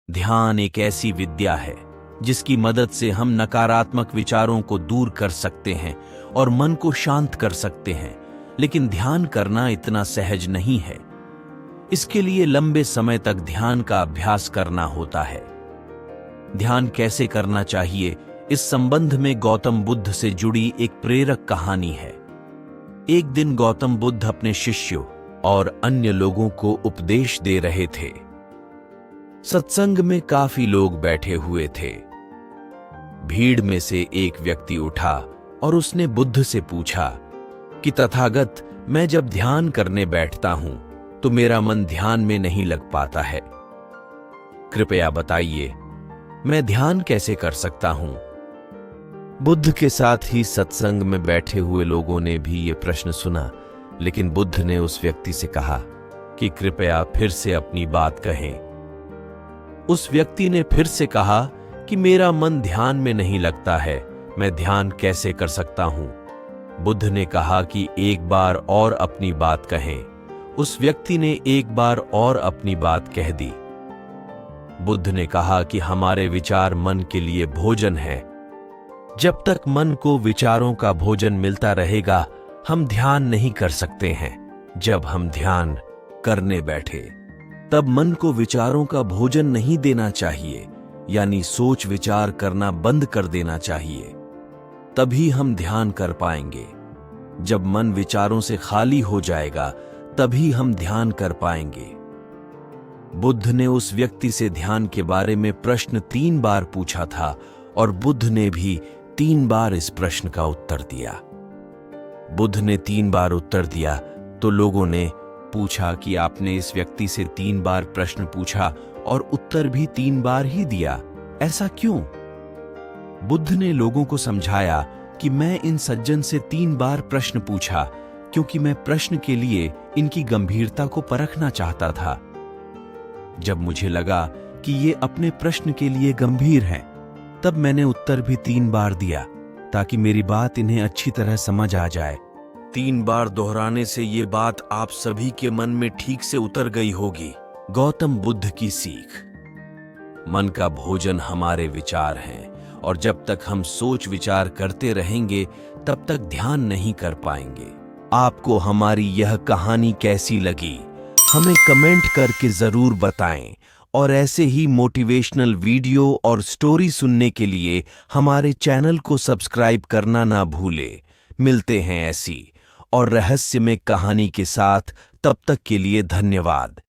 ध्यान एक ऐसी विद्या है जिसकी मदद से हम नकारात्मक विचारों को दूर कर सकते हैं और मन को शांत कर सकते हैं। लेकिन ध्यान करना इतना सहज नहीं है। इसके लिए लंबे समय तक ध्यान का अभ्यास करना होता है। ध्यान कैसे करना चाहिए, इस संबंध में गौतम बुद्ध से जुड़ी एक प्रेरक कहानी है। एक दिन गौतम बुद्ध अपने शिष्यों और अन्य लोगों को उपदेश दे रहे थे। सत्संग में काफी लोग बैठे हुए थे। भीड़ में से एक व्यक्ति उठा और उसने बुद्ध से पूछा कि तथागत, मैं जब ध्यान करने बैठता हूं तो मेरा मन ध्यान में नहीं लग पाता है। कृपया बताइए, मैं ध्यान कैसे कर सकता हूं? बुद्ध के साथ ही सत्संग में बैठे हुए लोगों ने भी ये प्रश्न सुना, लेकिन बुद्ध ने उस व्यक्ति से कहा कि कृपया फिर से अपनी बात कहें। उस व्यक्ति ने फिर से कहा कि मेरा मन ध्यान में नहीं लगता है, मैं ध्यान कैसे कर सकता हूं? बुद्ध ने कहा कि एक बार और अपनी बात कहें। उस व्यक्ति ने एक बार और अपनी बात कह दी। बुद्ध ने कहा कि हमारे विचार मन के लिए भोजन है। जब तक मन को विचारों का भोजन मिलता रहेगा, हम ध्यान नहीं कर सकते हैं। जब हम ध्यान करने बैठे, तब मन को विचारों का भोजन नहीं देना चाहिए, यानी सोच विचार करना बंद कर देना चाहिए। तभी हम ध्यान कर पाएंगे। जब मन विचारों से खाली हो जाएगा, तभी हम ध्यान कर पाएंगे। बुद्ध ने उस व्यक्ति से ध्यान के बारे में प्रश्न 3 बार पूछा था और बुद्ध ने भी 3 बार इस प्रश्न का उत्तर दिया। बुद्ध ने 3 बार उत्तर दिया तो लोगों ने पूछा कि आपने इस व्यक्ति से 3 बार प्रश्न पूछा और उत्तर भी 3 बार ही दिया, ऐसा क्यों? बुद्ध ने लोगों को समझाया कि मैं इन सज्जन से 3 बार प्रश्न पूछा क्योंकि मैं प्रश्न के लिए इनकी गंभीरता को परखना चाहता था। जब मुझे लगा कि ये अपने प्रश्न के लिए गंभीर हैं, तब मैंने उत्तर भी 3 बार दिया ताकि मेरी बात इन्हें अच्छी तरह समझ आ जाए। 3 बार दोहराने से ये बात आप सभी के मन में ठीक से उतर गई होगी। गौतम बुद्ध की सीख। मन का भोजन हमारे विचार हैं और जब तक हम सोच विचार करते रहेंगे, तब तक ध्यान नहीं कर पाएंगे। आपको हमारी यह कहानी कैसी लगी, हमें कमेंट करके जरूर बताएं और ऐसे ही मोटिवेशनल वीडियो और स्टोरी सुनने के लिए हमारे चैनल को सब्सक्राइब करना ना भूलें। मिलते हैं ऐसी और रहस्यमय कहानी के साथ, तब तक के लिए धन्यवाद।